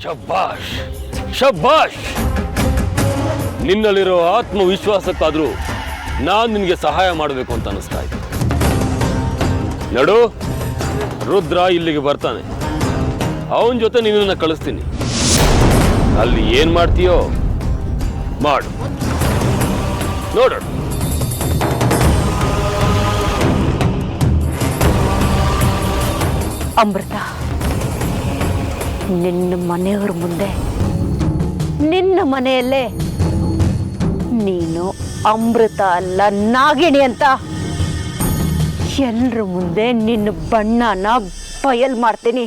ಶಬ್ಬಾಷ್ ಶಬ್ಬಾಷ್. ನಿನ್ನಲ್ಲಿರೋ ಆತ್ಮವಿಶ್ವಾಸಕ್ಕಾದ್ರೂ ನಾನು ನಿನಗೆ ಸಹಾಯ ಮಾಡಬೇಕು ಅಂತ ಅನಿಸ್ತಾ ಇದ್ದೆ. ನಡು, ರುದ್ರ ಇಲ್ಲಿಗೆ ಬರ್ತಾನೆ. ಅವನ ಜೊತೆ ನಿನ್ನನ್ನು ಕಳಿಸ್ತೀನಿ. ಅಲ್ಲಿ ಏನ್ ಮಾಡ್ತೀಯೋ ಮಾಡು, ನೋಡೋಣ. ಅಮೃತ, ನಿನ್ನ ಮನೆಯವ್ರ ಮುಂದೆ, ನಿನ್ನ ಮನೆಯಲ್ಲೇ ನೀನು ಅಮೃತ ಅಲ್ಲ ನಾಗಿಣಿ ಅಂತ ಎಲ್ರ ಮುಂದೆ ನಿನ್ನ ಬಣ್ಣನ ಬಯಲ್ ಮಾಡ್ತೀನಿ.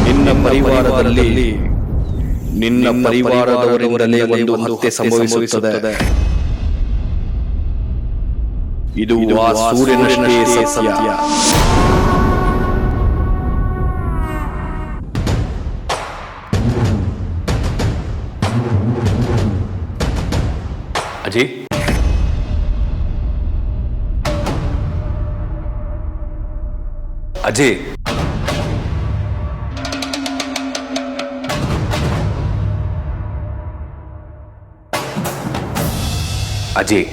ನಿನ್ನ ಪರಿವಾರದಲ್ಲಿ ನಿನ್ನ ಪರಿವಾರದವರಿಂದಲೇ ಒಂದು ಹತ್ಯೆ ಸಂಭವಿಸುತ್ತದೆ. ಇದು ಆ ಸೂರ್ಯನಷ್ಟೇ ಸತ್ಯ. ಅಜಯ್, ಅಜಯ್, ಅಜಯ್,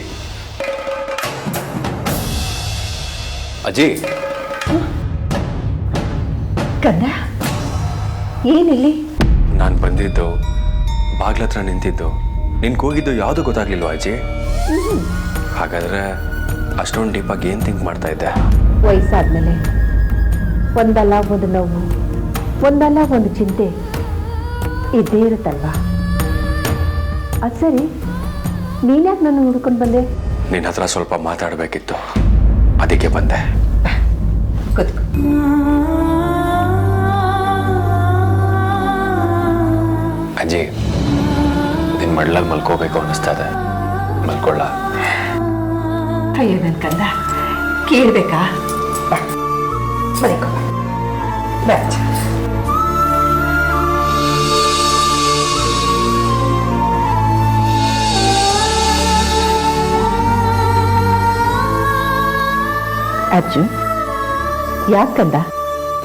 ಅಜಯ್, ಕಂದ, ಏನಿಲ್ಲಿ? ನಾನು ಬಂದಿದ್ದು ಬಾಗ್ಲತ್ರ ನಿಂತಿದ್ದು ನಿನ್ ಕೂಗಿದ್ದು ಯಾವುದು ಗೊತ್ತಾಗ್ಲಿಲ್ವಾ ಅಜಯ್? ಹಾಗಾದ್ರೆ ಅಷ್ಟೊಂದು ಡೀಪಾಗಿ ಏನ್ ಥಿಂಕ್ ಮಾಡ್ತಾ ಇದ್ದೆ? ವಯಸ್ಸಾದ್ಮೇಲೆ ಒಂದಲ್ಲ ಒಂದು ನೋವು, ಒಂದಲ್ಲ ಒಂದು ಚಿಂತೆ ಇದ್ದೇ ಇರುತ್ತಲ್ವಾ? ಅದು ಸರಿ, ನೀನ್ಯಾಕೆ ನನ್ನ ಹುಡ್ಕೊಂಡು ಬಂದೆ? ನಿನ್ನ ಹತ್ರ ಸ್ವಲ್ಪ ಮಾತಾಡಬೇಕಿತ್ತು, ಅದಕ್ಕೆ ಬಂದೆ. ಅಜಯ್, ನಿನ್ ಮಡ್ಲಲ್ಲಿ ಮಲ್ಕೋಬೇಕು ಅನ್ನಿಸ್ತಾ ಇದೆ, ಮಲ್ಕೊಳ್ಳ? ಅಯ್ಯೋ ನನ್ನ ಕಂದ, ಕೇಳ್ಬೇಕಾ? ಮಲಿಕೋ ಬ್ಯಾಚ್. ಅಜ್ಜು, ಯಾಕಂದ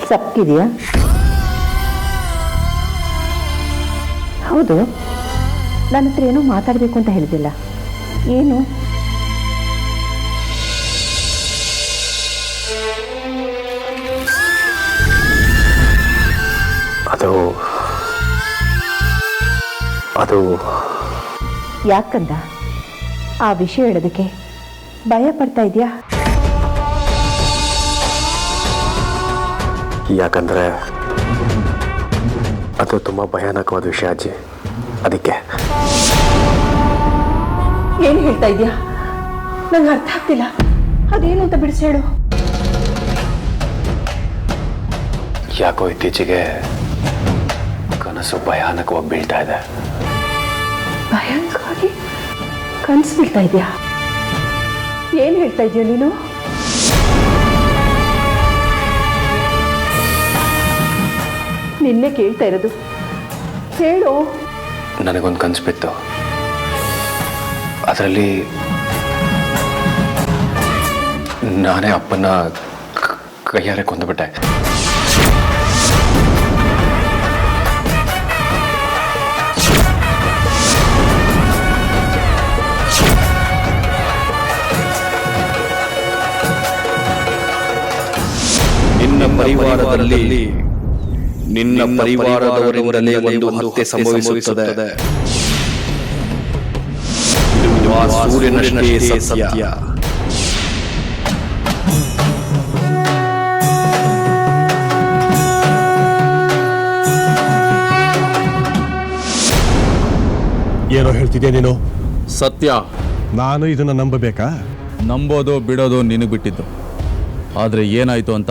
ಸಪ್ಕಿದೆಯಾ? ಹೌದು, ನನ್ನ ಹತ್ರ ಏನೋ ಮಾತಾಡಬೇಕು ಅಂತ ಹೇಳಿದಿಲ್ಲ, ಏನು? ಅದು ಯಾಕಂದ ಆ ವಿಷಯ ಹೇಳೋದಕ್ಕೆ ಭಯ ಪಡ್ತಾ ಇದೆಯಾ? ಯಾಕಂದ್ರೆ ಅದು ತುಂಬಾ ಭಯಾನಕವಾದ ವಿಷಯ ಅಜ್ಜಿ, ಅದಕ್ಕೆ. ಏನು ಹೇಳ್ತಾ ಇದೆಯಾ? ನಂಗೆ ಅರ್ಥ ಆಗ್ತಿಲ್ಲ. ಅದೇನು ಅಂತ ಬಿಡಿಸಿ ಹೇಳು. ಯಾಕೋ ಇತ್ತೀಚೆಗೆ ಕನಸು ಭಯಾನಕವಾಗಿ ಬೀಳ್ತಾ ಇದೆ. ಭಯಂಕರವಾಗಿ ಕನಸು ಬೀಳ್ತಾ ಇದೆಯಾ? ಏನು ಹೇಳ್ತಾ ಇದೆಯಾ ನೀನು? ನಿನ್ನೆ ಕೇಳ್ತಾ ಇರೋದು, ಹೇಳು. ನನಗೊಂದು ಕನಸು ಬಿತ್ತು. ಅದರಲ್ಲಿ ನಾನೇ ಅಪ್ಪನ ಕೈಯಾರೆ ಕೊಂದುಬಿಟ್ಟೆ. ನಿನ್ನ ಪರಿವಾರದಲ್ಲಿ ನಿನ್ನ ಪರಿವಾರದವರಿಂದಲೇ ಒಂದು ಹತ್ಯೆ ಸಂಭವಿಸುತ್ತದೆ. ಇದು ಆ ಸೂರ್ಯನಷ್ಟೇ ಸತ್ಯ. ಏನೋ ಹೇಳ್ತಿದ್ಯಾ ನೀನು? ಸತ್ಯ. ನಾನು ಇದನ್ನ ನಂಬಬೇಕಾ? ನಂಬೋದು ಬಿಡೋದು ನಿನಗೆ ಬಿಟ್ಟಿದ್ದು. ಆದರೆ ಏನಾಯಿತು ಅಂತ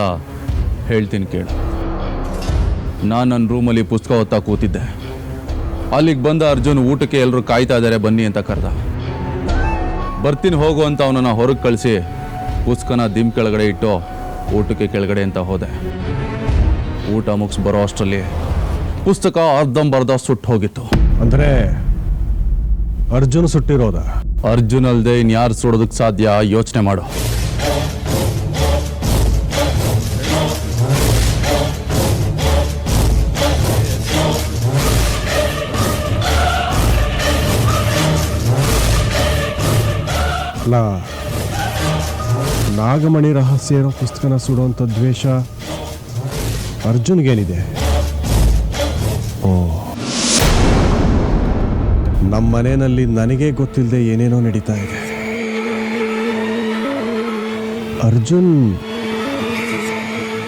ಹೇಳ್ತೀನಿ ಕೇಳು. ನಾನು ನನ್ನ ರೂಮಲ್ಲಿ ಪುಸ್ತಕ ಓದ್ತಾ ಕೂತಿದ್ದೆ. ಅಲ್ಲಿಗೆ ಬಂದ ಅರ್ಜುನ್ ಊಟಕ್ಕೆ ಎಲ್ಲರೂ ಕಾಯ್ತಾ ಇದ್ದಾರೆ ಬನ್ನಿ ಅಂತ ಕರೆದ. ಬರ್ತೀನಿ ಹೋಗು ಅಂತ ಅವನನ್ನು ಹೊರಗೆ ಕಳಿಸಿ ಪುಸ್ತಕನ ದಿಮ್ ಕೆಳಗಡೆ ಇಟ್ಟು ಊಟಕ್ಕೆ ಕೆಳಗಡೆ ಅಂತ ಹೋದೆ. ಊಟ ಮುಗಿಸ್ ಬರೋ ಅಷ್ಟರಲ್ಲಿ ಪುಸ್ತಕ ಅರ್ಧಂಬರ್ಧ ಸುಟ್ಟು ಹೋಗಿತ್ತು. ಅಂದ್ರೆ ಅರ್ಜುನ್ ಸುಟ್ಟಿರೋದ? ಅರ್ಜುನ್ ಅಲ್ಲದೆ ಇನ್ಯಾರು ಸುಡೋದಕ್ಕೆ ಸಾಧ್ಯ? ಯೋಚನೆ ಮಾಡು. ಅಲ್ಲ, ನಾಗಮಣಿ ರಹಸ್ಯ ಇರೋ ಪುಸ್ತಕನ ಸುಡುವಂಥ ದ್ವೇಷ ಅರ್ಜುನ್ಗೇನಿದೆ? ಓ, ನಮ್ಮ ಮನೆಯಲ್ಲಿ ನನಗೆ ಗೊತ್ತಿಲ್ಲದೆ ಏನೇನೋ ನಡೀತಾ ಇದೆ. ಅರ್ಜುನ್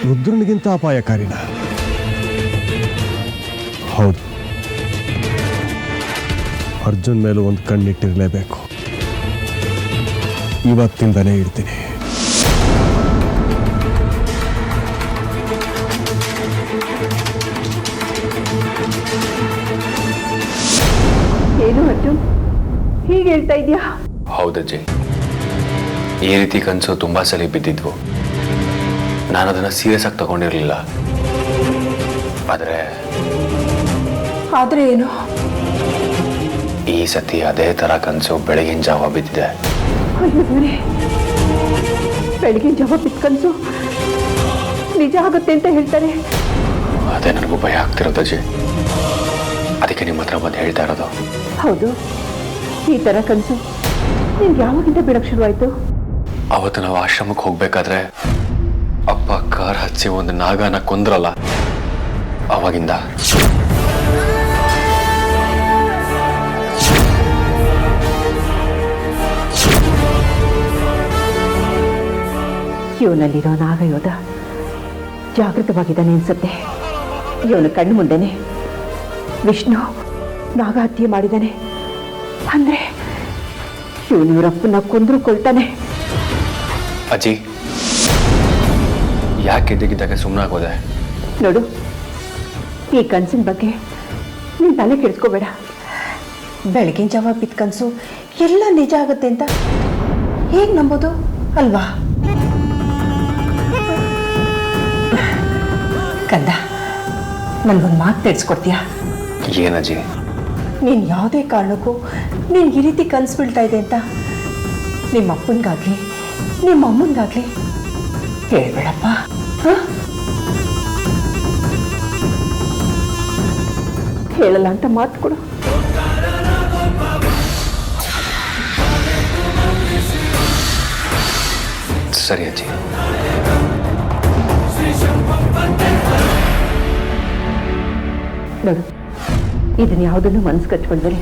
ರುದ್ರನಿಗಿಂತ ಅಪಾಯಕಾರಿನ? ಹೌದು, ಅರ್ಜುನ್ ಮೇಲೂ ಒಂದು ಕಣ್ಣಿಟ್ಟಿರಲೇಬೇಕು. ಇವತ್ತಿಂದನೇ ಇಡ್ತೀನಿ. ಏನು ಅರ್ಜುನ್ ಹೀಗೆ ಹೇಳ್ತಾ ಇದೆಯಾ? ಹೌದಜ್ಜಿ, ಈ ರೀತಿ ಕನಸು ತುಂಬ ಸಲ ಬಿದ್ದಿದ್ವು. ನಾನು ಅದನ್ನು ಸೀರಿಯಸ್ ಆಗಿ ತಗೊಂಡಿರಲಿಲ್ಲ. ಆದ್ರೆ ಏನು? ಈ ಸತಿ ಅದೇ ಥರ ಕನಸು ಬೆಳಗಿನ ಜಾವ ಬಿದ್ದಿದೆ. ಅಯ್ಯೋ ದೇವ್ರೇ, ಬೆಳಗಿನ ಜಾವ ಬಿದ್ದ ಕನಸು ನಿಜ ಆಗುತ್ತೆ ಅಂತ ಹೇಳ್ತಾರೆ. ಅದೇ ನನಗೂ ಭಯ ಆಗ್ತಿರೋದಜ್ಜಿ. ಅದಕ್ಕೆ ನಿಮ್ಮ ಹತ್ರ ಬಂದು ಹೇಳ್ತಾ ಇರೋದು. ಹೌದು, ಈ ತರ ಕನಸು ನಿನ್ಗೆ ಯಾವಾಗಿಂದ ಬೀಳಕ್ ಶುರುವಾಯ್ತು? ಅವತ್ತು ನಾವು ಆಶ್ರಮಕ್ಕೆ ಹೋಗ್ಬೇಕಾದ್ರೆ ಅಪ್ಪ ಕಾರ್ ಹಚ್ಚಿ ಒಂದು ನಾಗನ ಕೊಂದ್ರಲ್ಲ, ಅವಾಗಿಂದ. ಇವನಲ್ಲಿರೋ ನಾಗಯೋಧ ಜಾಗೃತವಾಗಿದ್ದಾನೆ ಅನ್ಸುತ್ತೆ. ಇವನ ಕಣ್ಣು ಮುಂದೆನೆ ವಿಷ್ಣು ನಾಗ ಹತ್ಯೆ ಮಾಡಿದ್ದಾನೆ ಅಂದ್ರೆ ಇವನು ಇವರಪ್ಪನ ಕೊಂದ್ರು ಕೊಳ್ತಾನೆ. ಅಜ್ಜಿ, ಯಾಕೆ ಎದ್ದಗಿದ್ದಾಗ ಸುಮ್ಮನಾಗೋದೆ? ನೋಡು, ಈ ಕನಸಿನ ಬಗ್ಗೆ ನೀನು ತಲೆ ಕೆಡಿಸ್ಕೋಬೇಡ. ಬೆಳಗಿನ ಜಾವ ಬಿದ್ದ ಕನಸು ಎಲ್ಲ ನಿಜ ಆಗುತ್ತೆ ಅಂತ ಹೇಗೆ ನಂಬೋದು ಅಲ್ವಾ? ಕಂದ, ನನಗೊಂದು ಮಾತು ತಿಳಿಸ್ಕೊಡ್ತೀಯಾ? ಏನಜ್ಜಿ? ನೀನು ಯಾವುದೇ ಕಾರಣಕ್ಕೂ ನಿನ್ಗೆ ಈ ರೀತಿ ಕನಸು ಬೀಳ್ತಾ ಇದೆ ಅಂತ ನಿಮ್ಮ ಅಪ್ಪನಿಗಾಗ್ಲಿ ನಿಮ್ಮ ಅಮ್ಮನಿಗಾಗ್ಲಿ ಹೇಳ್ಬೇಡಪ್ಪ. ಹೇಳಲ್ಲ ಅಂತ ಮಾತು ಕೊಡು. ಸರಿ ಅಜ್ಜಿ. ನೋಡು, ಇದನ್ನ ಯಾವುದನ್ನು ಮನಸ್ಸು ಕಚ್ಕೊಂಡ್ರೆ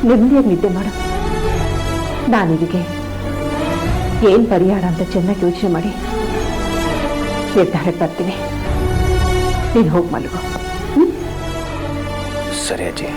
ನೆಮ್ಮದಿಯಾಗಿ ನಿದ್ದೆ ಮಾಡು. ನಾನಿದಕ್ಕೆ ಏನು ಪರಿಹಾರ ಅಂತ ಚೆನ್ನಾಗಿ ಯೋಚನೆ ಮಾಡಿ ನಿರ್ಧಾರಕ್ಕೆ ಬರ್ತೀನಿ. ನೀನು ಹೋಗಿ ಮಲಗು. ಸರಿ ಅಜ್ಜಿ.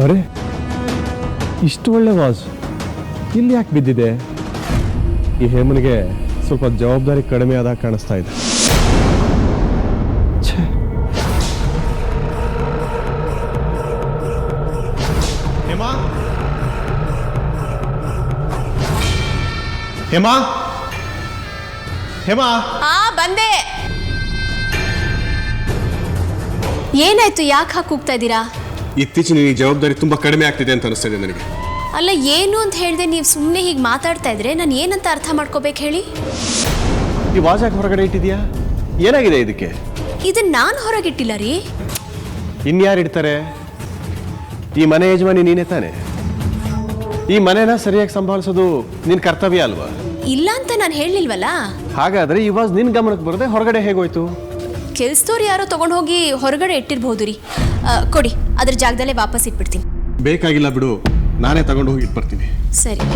ಅರೆ, ಇಷ್ಟು ಒಳ್ಳೆ ವಾಸ್ ಇಲ್ಲಿ ಯಾಕೆ ಬಿದ್ದಿದೆ? ಈ ಹೇಮನಿಗೆ ಸ್ವಲ್ಪ ಜವಾಬ್ದಾರಿ ಕಡಿಮೆ ಆದಾಗ ಕಾಣಿಸ್ತಾ ಇದೆ. ಹೇಮಾ, ಹೇಮಾ, ಹೇಮಾ. ಬಂದೆ. ಏನಾಯ್ತು? ಯಾಕೆ ಹಾಕಿ ಹೋಗ್ತಾ ಇದ್ದೀರಾ? ಇತ್ತೀಚಿನ ಈ ಜವಾಬ್ದಾರಿ ತುಂಬಾ ಕಡಿಮೆ ಆಗ್ತಿದೆ ಅಂತ ಅನಿಸ್ತಾ ಇದೆ ನನಗೆ. ಅಲ್ಲ, ಏನು ಅಂತ ಹೇಳಿದೆ? ನೀವು ಸುಮ್ಮನೆ ಹೀಗೆ ಮಾತಾಡ್ತಾ ಇದ್ರೆ ನಾನು ಏನಂತ ಅರ್ಥ ಮಾಡ್ಕೋಬೇಕು ಹೇಳಿ? ಈ ವಾಚ್ ಯಾಕೆ ಹೊರಗಡೆ ಇಟ್ಟಿದ್ಯಾ? ಏನಾಗಿದೆ ಇದಕ್ಕೆ? ಇದನ್ನ ನಾನು ಹೊರಗಿಟ್ಟಿಲ್ಲ ರೀ. ಇನ್ಯಾರು ಇಡ್ತಾರೆ? ಈ ಮನೆ ಯಜಮಾನಿ ನೀನೇ ತಾನೆ. ಈ ಮನೆನ ಸರಿಯಾಗಿ ಸಂಭಾಳಿಸೋದು ನಿನ್ನ ಕರ್ತವ್ಯ ಅಲ್ವಾ? ಇಲ್ಲ ಅಂತ ನಾನು ಹೇಳಲಿಲ್ವಲ್ಲ. ಹಾಗಾದ್ರೆ ಈ ವಾಸ್ ನಿನ್ನ ಗಮನಕ್ಕೆ ಬರದೆ ಹೊರಗಡೆ ಹೇಗೋಯ್ತು? ಕೆಲ್ಸದವ್ರು ಯಾರೋ ತೊಗೊಂಡು ಹೋಗಿ ಹೊರಗಡೆ ಇಟ್ಟಿರ್ಬೋದು ರೀ. ಕೊಡಿ, ಅದ್ರ ಜಾಗದಲ್ಲೇ ವಾಪಸ್ ಇಟ್ಬಿಡ್ತೀನಿ. ಬೇಕಾಗಿಲ್ಲ ಬಿಡು, ನಾನೇ ತಗೊಂಡು ಹೋಗಿ ಇಟ್ಬರ್ತೀನಿ. ಸರಿ.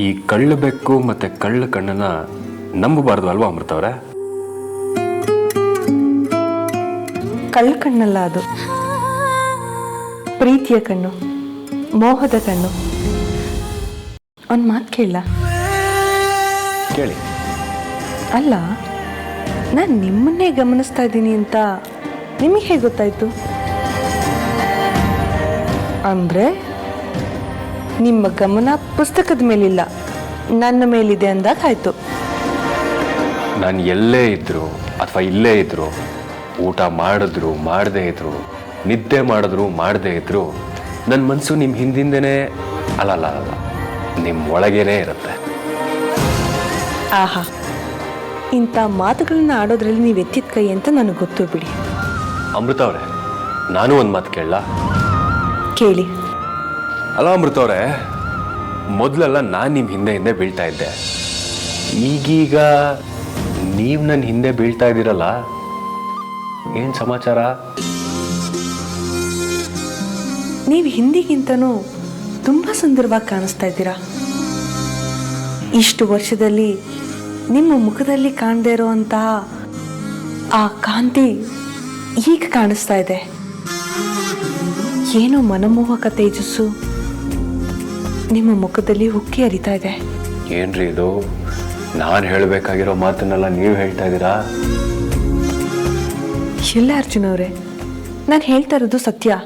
ಈ ಕಳ್ಳ ಬೆಕ್ಕು ಮತ್ತೆ ಕಳ್ಳ ಕಣ್ಣನ್ನ ನಂಬಬಾರ್ದು ಅಲ್ವಾ ಅಮೃತ ಅವರೇ? ಕಳ್ಳ ಕಣ್ಣಲ್ಲ ಅದು, ಪ್ರೀತಿಯ ಕಣ್ಣು, ಮೋಹದ ಕಣ್ಣು. ಒಂದು ಮಾತು ಕೇಳ? ಕೇಳಿ. ಅಲ್ಲ, ನಾನು ನಿಮ್ಮನ್ನೇ ಗಮನಿಸ್ತಾ ಇದ್ದೀನಿ ಅಂತ ನಿಮಗೆ ಹೇಗೆ ಗೊತ್ತಾಯ್ತು? ಅಂದರೆ ನಿಮ್ಮ ಗಮನ ಪುಸ್ತಕದ ಮೇಲಿಲ್ಲ, ನನ್ನ ಮೇಲಿದೆ ಅಂದಾಗ ಆಯ್ತು. ನಾನು ಎಲ್ಲೇ ಇದ್ರು ಅಥವಾ ಇಲ್ಲೇ ಇದ್ರು, ಊಟ ಮಾಡಿದ್ರು ಮಾಡದೇ ಇದ್ರು, ನಿದ್ದೆ ಮಾಡಿದ್ರು ಮಾಡದೇ ಇದ್ರು, ನನ್ನ ಮನಸ್ಸು ನಿಮ್ಮ ಹಿಂದಿಂದೇನೆ ಅಲ್ಲ ನಿಮ್ಮ ಒಳಗೇನೆ ಇರುತ್ತೆ. ಆಹಾ, ಇಂಥ ಮಾತುಗಳನ್ನ ಆಡೋದ್ರಲ್ಲಿ ನೀವು ಎತ್ತಿದ ಕೈ ಅಂತ ನನಗೆ ಗೊತ್ತು ಬಿಡಿ. ಅಮೃತ ಅವರೇ, ನಾನು ಒಂದು ಮಾತು ಕೇಳಲ್ಲ? ಕೇಳಿ. ಅಲ್ಲ ಅಮೃತ ಅವರೇ, ಮೊದಲೆಲ್ಲ ನಾನು ನಿಮ್ಮ ಹಿಂದೆ ಬೀಳ್ತಾ ಇದ್ದೆ, ಈಗೀಗ ನೀವು ನನ್ನ ಹಿಂದೆ ಬೀಳ್ತಾ ಇದ್ದೀರಲ್ಲ, ಏನು ಸಮಾಚಾರ? ನೀವು ಹಿಂದಿಗಿಂತನೂ ತುಂಬ ಸುಂದರವಾಗಿ ಕಾಣಿಸ್ತಾ ಇದ್ದೀರಾ. ಇಷ್ಟು ವರ್ಷದಲ್ಲಿ ನಿಮ್ಮ ಮುಖದಲ್ಲಿ ಕಾಣದೇ ಇರೋವಂತಹ ಆ ಕಾಂತಿ ಈಗ ಕಾಣಿಸ್ತಾ ಇದೆ. ಏನೋ ಮನಮೋಹಕ ತೇಜಸ್ಸು ನಿಮ್ಮ ಮುಖದಲ್ಲಿ ಉಕ್ಕಿ ಹರಿತಾ ಇದೆ. ಏನ್ರಿ ಇದು? ನಾನು ಹೇಳಬೇಕಾಗಿರೋ ಮಾತನ್ನೆಲ್ಲ ನೀವು ಹೇಳ್ತಾ ಇದ್ದೀರಾ? ಇಲ್ಲ ಅರ್ಜುನ್ ಅವರೇ, ನಾನು ಹೇಳ್ತಾ ಇರೋದು ಸತ್ಯ.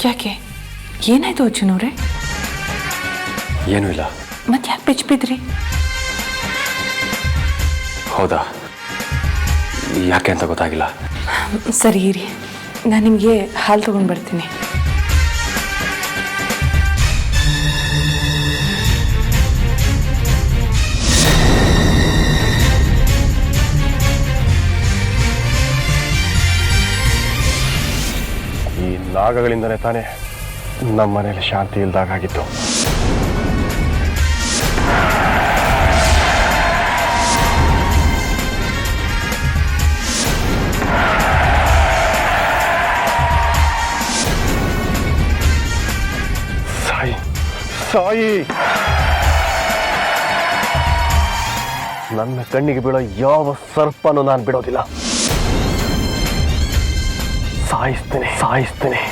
ಯಾಕೆ, ಏನಾಯ್ತು ಅರ್ಜುನ್ ಅವರೇ? ಏನೂ ಇಲ್ಲ. ಮತ್ತೆ ಯಾಕೆ ಬೆಚ್ಚಿಬಿದ್ರಿ? ಹೌದಾ? ಯಾಕೆ ಅಂತ ಗೊತ್ತಾಗಿಲ್ಲ. ಸರಿ ಇರಿ, ನಾನು ನಿಮಗೆ ಹಾಲು ತಗೊಂಡು ಬರ್ತೀನಿ. ರಾಗಗಳಿಂದನೇ ತಾನೇ ನಮ್ಮ ಮನೇಲಿ ಶಾಂತಿ ಇಲ್ದಾಗಿತ್ತು. ಸಾಯಿ ಸಾಯಿ, ನನ್ನ ಕಣ್ಣಿಗೆ ಬೀಳೋ ಯಾವ ಸರ್ಪನೂ ನಾನು ಬಿಡೋದಿಲ್ಲ. ಸಾಯಿಸ್ತೇನೆ ಸಾಯಿಸ್ತೇನೆ.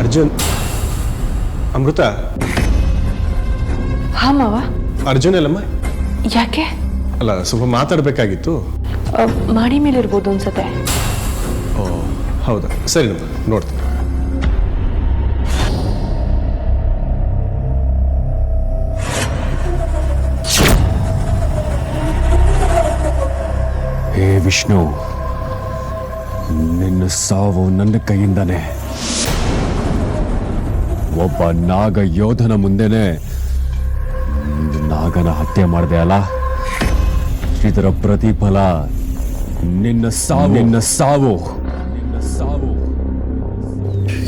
ಅರ್ಜುನ್, ಅಮೃತ. ಹಾ ಮಾವ. ಅರ್ಜುನ್ ಅಲ್ಲಮ್ಮ? ಯಾಕೆ? ಅಲ್ಲ, ಸ್ವಲ್ಪ ಮಾತಾಡಬೇಕಾಗಿತ್ತು. ಮಾಡಿ ಮೇಲೆ ಇರ್ಬೋದು ಅನ್ಸತ್ತೆ. ಓ ಹೌದಾ, ಸರಿ ನಮ್ಮ ನೋಡ್ತೀನಿ. ಹೇ ವಿಷ್ಣು, ನಿನ್ನ ಸಾವು ನನ್ನ ಕೈಯಿಂದಾನೆ. ಒಬ್ಬ ನಾಗ ಯೋಧನ ಮುಂದೆನೆ ನಾಗನ ಹತ್ಯೆ ಮಾಡಿದೆ ಅಲ್ಲ, ಇದರ ಪ್ರತಿಫಲ ನಿನ್ನ ಸಾವು. ನಿನ್ನ ಸಾವು ನಿನ್ನ ಸಾವು.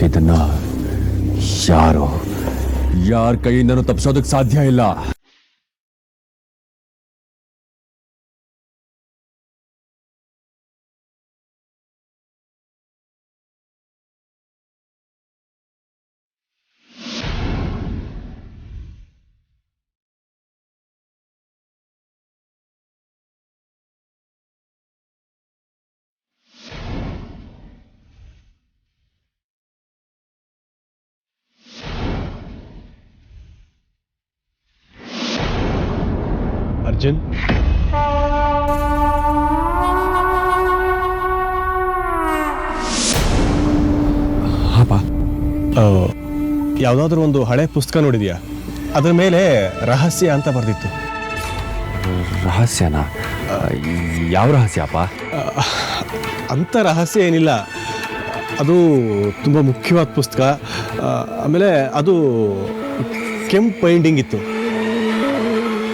ಇದನ್ನ ಯಾರ ಕೈಯಿಂದನೂ ತಪ್ಪಿಸೋದಕ್ಕೆ ಸಾಧ್ಯ ಇಲ್ಲ. ಅರ್ಜುನ್, ಹಾಪ, ಯಾವುದಾದ್ರೂ ಒಂದು ಹಳೆ ಪುಸ್ತಕ ನೋಡಿದ್ಯಾ? ಅದರ ಮೇಲೆ ರಹಸ್ಯ ಅಂತ ಬರೆದಿತ್ತು. ರಹಸ್ಯನಾ? ಯಾವ ರಹಸ್ಯಪ್ಪ? ಅಂಥ ರಹಸ್ಯ ಏನಿಲ್ಲ, ಅದು ತುಂಬ ಮುಖ್ಯವಾದ ಪುಸ್ತಕ. ಆಮೇಲೆ ಅದು ಕೆಂಪು ಪೈಂಟಿಂಗ್ ಇತ್ತು.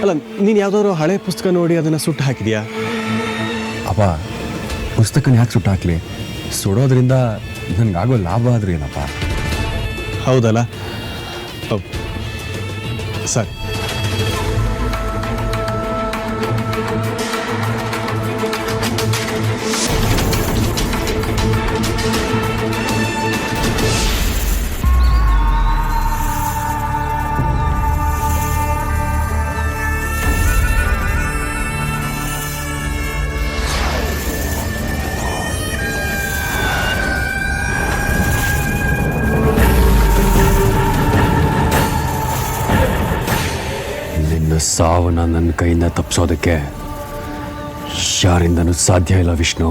ಅಲ್ಲ, ನೀನು ಯಾವುದಾದ್ರು ಹಳೆ ಪುಸ್ತಕ ನೋಡಿ ಅದನ್ನು ಸುಟ್ಟು ಹಾಕಿದ್ಯಾ? ಅಪ್ಪ, ಪುಸ್ತಕನ ಯಾಕೆ ಸುಟ್ಟು ಹಾಕ್ಲಿ? ಸುಡೋದ್ರಿಂದ ನನಗಾಗೋ ಲಾಭ ಆದ್ರೂ ಏನಪ್ಪ? ಹೌದಲ್ಲ? ಸರಿ. ಸಾವನ್ನ ನನ್ನ ಕೈಯಿಂದ ತಪ್ಪಿಸೋದಕ್ಕೆ ಯಾರಿಂದನೂ ಸಾಧ್ಯ ಇಲ್ಲ ವಿಷ್ಣು.